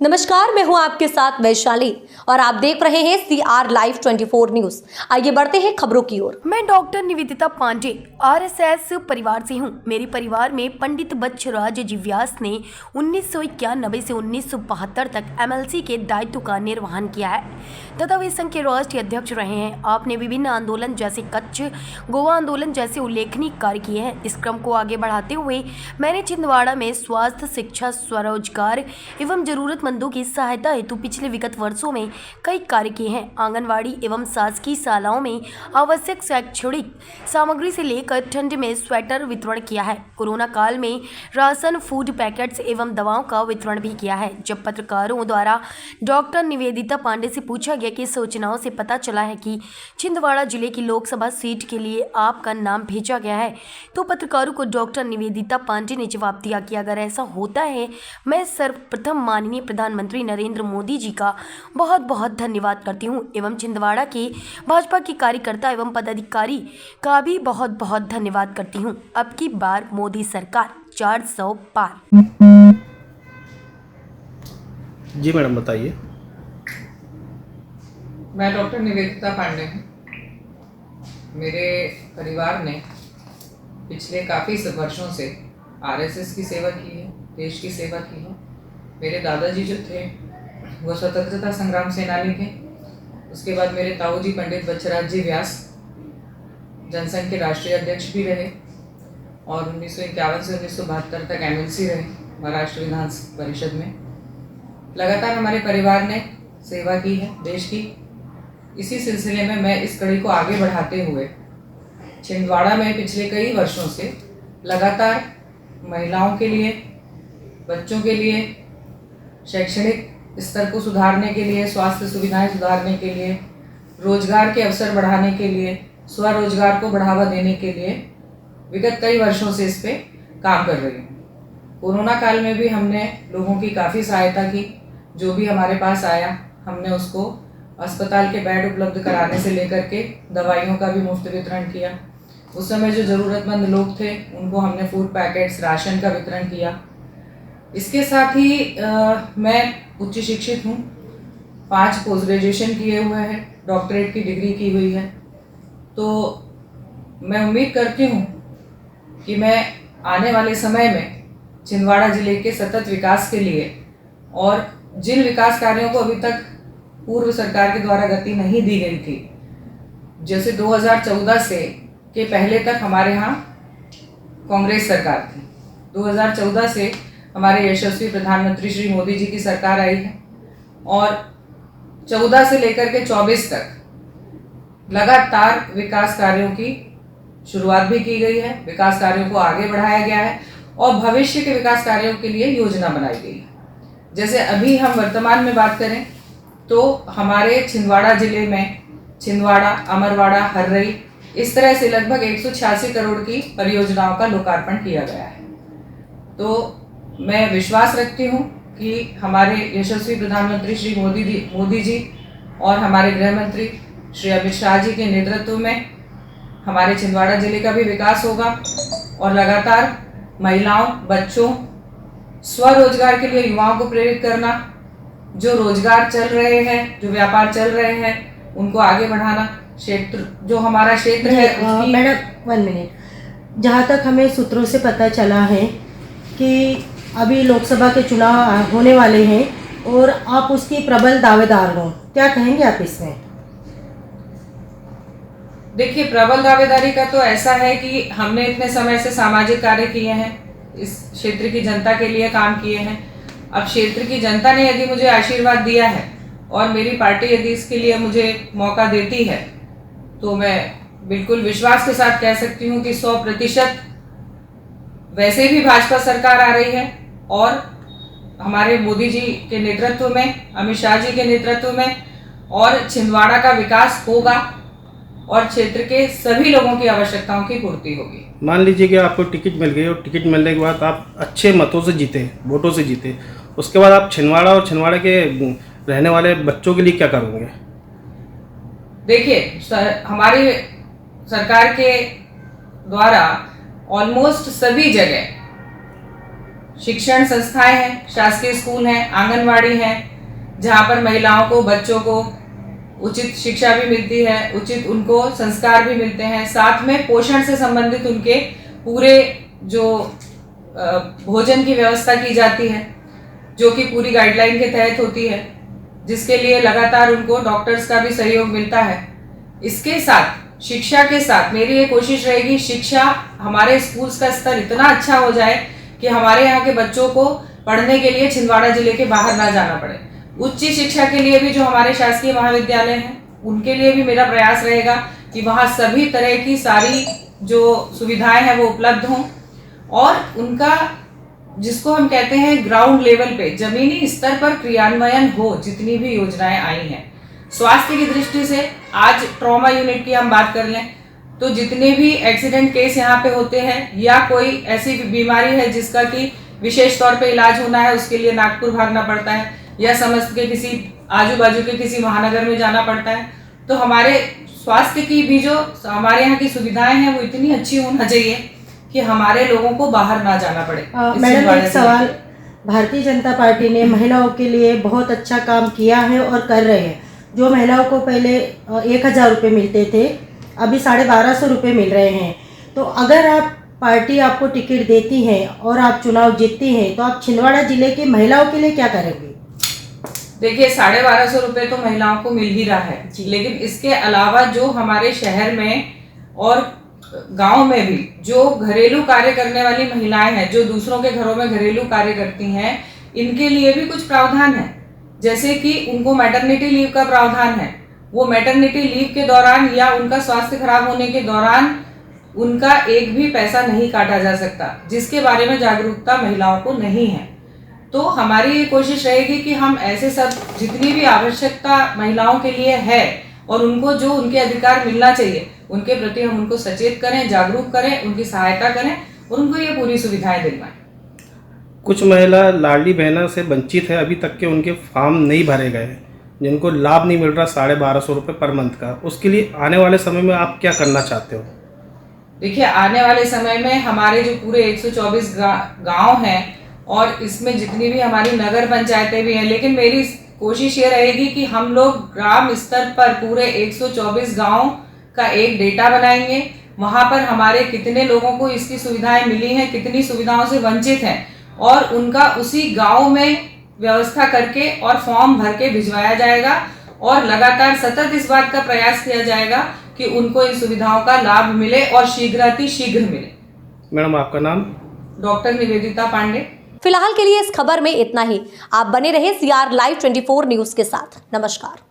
नमस्कार, मैं हूं आपके साथ वैशाली और आप देख रहे हैं CR Live 24 न्यूज। आइए बढ़ते हैं खबरों की ओर। मैं डॉक्टर निवेदिता पांडे RSS परिवार से हूं। मेरे परिवार में पंडित बच्छराज जी व्यास ने 1991 से 1972 तक MLC के दायित्व का निर्वहन किया है तथा वे संघ के राष्ट्रीय अध्यक्ष रहे हैं। आपने विभिन्न आंदोलन जैसे कच्छ गोवा आंदोलन जैसे उल्लेखनीय कार्य किए हैं। इस क्रम को आगे बढ़ाते हुए मैंने छिंदवाड़ा में स्वास्थ्य, शिक्षा, स्वरोजगार एवं जरूरतमंदों की सहायता हेतु पिछले विगत वर्षों में कई कार्य किए हैं। आंगनवाड़ी एवं शासकीय शालाओं में आवश्यक शैक्षणिक सामग्री से लेकर ठंड में स्वेटर वितरण किया है। कोरोना काल में राशन, फूड पैकेट्स एवं दवाओं का वितरण भी किया है। जब पत्रकारों द्वारा डॉक्टर निवेदिता पांडे से पूछा गया कि सूचनाओं से पता चला है कि छिंदवाड़ा जिले की लोकसभा सीट के लिए आपका नाम भेजा गया है, तो पत्रकारों को डॉक्टर निवेदिता पांडे ने जवाब दिया कि अगर ऐसा होता है, मैं सर्वप्रथम माननीय प्रधानमंत्री नरेंद्र मोदी जी का बहुत बहुत धन्यवाद करती हूं एवं छिंदवाड़ा के भाजपा के कार्यकर्ता एवं पदाधिकारी का भी बहुत बहुत धन्यवाद करती हूं। अब की बार मोदी सरकार 400 पार। जी मैडम, बताइए। मैं डॉक्टर निवेदिता पांडे हूँ। मेरे परिवार ने पिछले काफ़ी वर्षों से RSS की सेवा की है, देश की सेवा की है। मेरे दादाजी जो थे वो स्वतंत्रता संग्राम सेनानी थे। उसके बाद मेरे ताऊ जी पंडित बच्छराज जी व्यास जनसंघ के राष्ट्रीय अध्यक्ष भी रहे और 1951 से 1972 तक MLC रहे महाराष्ट्र विधान परिषद में। लगातार हमारे परिवार ने सेवा की है देश की। इसी सिलसिले में मैं इस कड़ी को आगे बढ़ाते हुए छिंदवाड़ा में पिछले कई वर्षों से लगातार महिलाओं के लिए, बच्चों के लिए, शैक्षणिक स्तर को सुधारने के लिए, स्वास्थ्य सुविधाएं सुधारने के लिए, रोजगार के अवसर बढ़ाने के लिए, स्वरोजगार को बढ़ावा देने के लिए विगत कई वर्षों से इस पे काम कर रही हूँ। कोरोना काल में भी हमने लोगों की काफ़ी सहायता की। जो भी हमारे पास आया हमने उसको अस्पताल के बेड उपलब्ध कराने से लेकर के दवाइयों का भी मुफ्त वितरण किया। उस समय जो ज़रूरतमंद लोग थे उनको हमने फूड पैकेट्स, राशन का वितरण किया। इसके साथ ही मैं उच्च शिक्षित हूँ। 5 पोस्ट ग्रेजुएशन किए हुए हैं, डॉक्टरेट की डिग्री की हुई है। तो मैं उम्मीद करती हूँ कि मैं आने वाले समय में छिंदवाड़ा ज़िले के सतत विकास के लिए और जिन विकास कार्यों को अभी तक पूर्व सरकार के द्वारा गति नहीं दी गई थी, जैसे 2014 से के पहले तक हमारे यहाँ कांग्रेस सरकार थी। 2014 से हमारे यशस्वी प्रधानमंत्री श्री मोदी जी की सरकार आई है और 14 से लेकर के 24 तक लगातार विकास कार्यों की शुरुआत भी की गई है। विकास कार्यों को आगे बढ़ाया गया है और भविष्य के विकास कार्यों के लिए योजना बनाई गई है। जैसे अभी हम वर्तमान में बात करें तो हमारे छिंदवाड़ा जिले में छिंदवाड़ा, अमरवाड़ा, हर्रई इस तरह से लगभग 186 करोड़ की परियोजनाओं का लोकार्पण किया गया है। तो मैं विश्वास रखती हूँ कि हमारे यशस्वी प्रधानमंत्री श्री मोदी जी और हमारे गृह मंत्री श्री अमित शाह जी के नेतृत्व में हमारे छिंदवाड़ा जिले का भी विकास होगा और लगातार महिलाओं, बच्चों, स्वरोजगार के लिए युवाओं को प्रेरित करना, जो रोजगार चल रहे हैं, जो व्यापार चल रहे हैं, उनको आगे बढ़ाना। क्षेत्र जो हमारा क्षेत्र है उसकी मैडम 1 मिनट, जहाँ तक हमें सूत्रों से पता चला है कि अभी लोकसभा के चुनाव होने वाले हैं और आप उसकी प्रबल दावेदार हो, क्या कहेंगे आप इसमें? देखिए, प्रबल दावेदारी का तो ऐसा है कि हमने इतने समय से सामाजिक कार्य किए हैं, इस क्षेत्र की जनता के लिए काम किए हैं। अब क्षेत्र की जनता ने यदि मुझे आशीर्वाद दिया है और मेरी पार्टी यदि इसके लिए मुझे मौका देती है तो मैं बिल्कुल विश्वास के साथ कह सकती हूँ कि 100% वैसे भी भाजपा सरकार आ रही है और हमारे मोदी जी के नेतृत्व में, अमित शाह जी के नेतृत्व में और छिंदवाड़ा का विकास होगा और क्षेत्र के सभी लोगों की आवश्यकताओं की पूर्ति होगी। मान लीजिए कि आपको टिकट मिल गई और टिकट मिलने के बाद आप अच्छे मतों से जीते, वोटों से जीते, उसके बाद आप छिंदवाड़ा और छिंदवाड़ा के रहने वाले बच्चों के लिए क्या करोगे? देखिए, हमारी सरकार के द्वारा ऑलमोस्ट सभी जगह शिक्षण संस्थाएं हैं, शासकीय स्कूल हैं, आंगनवाड़ी हैं, जहाँ पर महिलाओं को, बच्चों को उचित शिक्षा भी मिलती है, उचित उनको संस्कार भी मिलते हैं। साथ में पोषण से संबंधित उनके पूरे जो भोजन की व्यवस्था की जाती है, जो कि पूरी गाइडलाइन के तहत होती है, जिसके लिए लगातार उनको डॉक्टर्स का भी सहयोग मिलता है। इसके साथ शिक्षा के साथ मेरी ये कोशिश रहेगी, शिक्षा हमारे स्कूल्स का स्तर इतना अच्छा हो जाए कि हमारे यहाँ के बच्चों को पढ़ने के लिए छिंदवाड़ा जिले के बाहर ना जाना पड़े। उच्च शिक्षा के लिए भी जो हमारे शासकीय महाविद्यालय हैं, उनके लिए भी मेरा प्रयास रहेगा कि वहाँ सभी तरह की सारी जो सुविधाएं हैं वो उपलब्ध हों और उनका, जिसको हम कहते हैं ग्राउंड लेवल पे, जमीनी स्तर पर क्रियान्वयन हो जितनी भी योजनाएं आई हैं। स्वास्थ्य की दृष्टि से आज ट्रॉमा यूनिट की हम बात कर लें तो जितने भी एक्सीडेंट केस यहाँ पे होते हैं या कोई ऐसी बीमारी है जिसका कि विशेष तौर पे इलाज होना है, उसके लिए नागपुर भागना पड़ता है या समस्त के किसी आजू बाजू के किसी महानगर में जाना पड़ता है, तो हमारे स्वास्थ्य की भी जो हमारे यहाँ की सुविधाएं हैं वो इतनी अच्छी होना चाहिए कि हमारे लोगों को बाहर ना जाना पड़े। मैडम, एक सवाल, भारतीय जनता पार्टी ने महिलाओं के लिए बहुत अच्छा काम किया है और कर रहे हैं। जो महिलाओं को पहले 1000 रुपये मिलते थे, अभी 1250 रुपये मिल रहे हैं। तो अगर आप पार्टी आपको टिकट देती है और आप चुनाव जीतती हैं तो आप छिंदवाड़ा जिले की महिलाओं के लिए क्या करेंगे? देखिए, 1250 रुपये तो महिलाओं को मिल ही रहा है, लेकिन इसके अलावा जो हमारे शहर में और गांव में भी जो घरेलू कार्य करने वाली महिलाएं हैं, जो दूसरों के घरों में घरेलू कार्य करती हैं, इनके लिए भी कुछ प्रावधान है। जैसे कि उनको मैटरनिटी लीव का प्रावधान है, वो मैटरनिटी लीव के दौरान या उनका स्वास्थ्य खराब होने के दौरान उनका एक भी पैसा नहीं काटा जा सकता, जिसके बारे में जागरूकता महिलाओं को नहीं है। तो हमारी ये कोशिश रहेगी कि हम ऐसे सब जितनी भी आवश्यकता महिलाओं के लिए है और उनको जो उनके अधिकार मिलना चाहिए उनके प्रति हम उनको सचेत करें, जागरूक करें, उनकी सहायता करें और उनको ये पूरी सुविधाएं दिलवाएं। कुछ महिला लाडली बहना से वंचित है, अभी तक के उनके फॉर्म नहीं भरे गए, जिनको लाभ नहीं मिल रहा 1250 रुपये पर मंथ का। उसके लिए आने वाले समय में आप क्या करना चाहते हो? देखिए, आने वाले समय में हमारे जो पूरे 124 गांव हैं और इसमें जितनी भी हमारी नगर पंचायतें भी हैं, लेकिन मेरी कोशिश ये रहेगी कि हम लोग ग्राम स्तर पर पूरे 124 गांव का एक डेटा बनाएंगे। वहां पर हमारे कितने लोगों को इसकी सुविधाएं मिली हैं, कितनी सुविधाओं से वंचित हैं, और उनका उसी गांव में व्यवस्था करके और फॉर्म भर के भिजवाया जाएगा और लगातार सतत इस बात का प्रयास किया जाएगा कि उनको इन सुविधाओं का लाभ मिले और शीघ्र मिले। मैडम, आपका नाम? डॉक्टर निवेदिता पांडे। फिलहाल के लिए इस खबर में इतना ही। आप बने रहे CR Live 24 न्यूज के साथ। नमस्कार।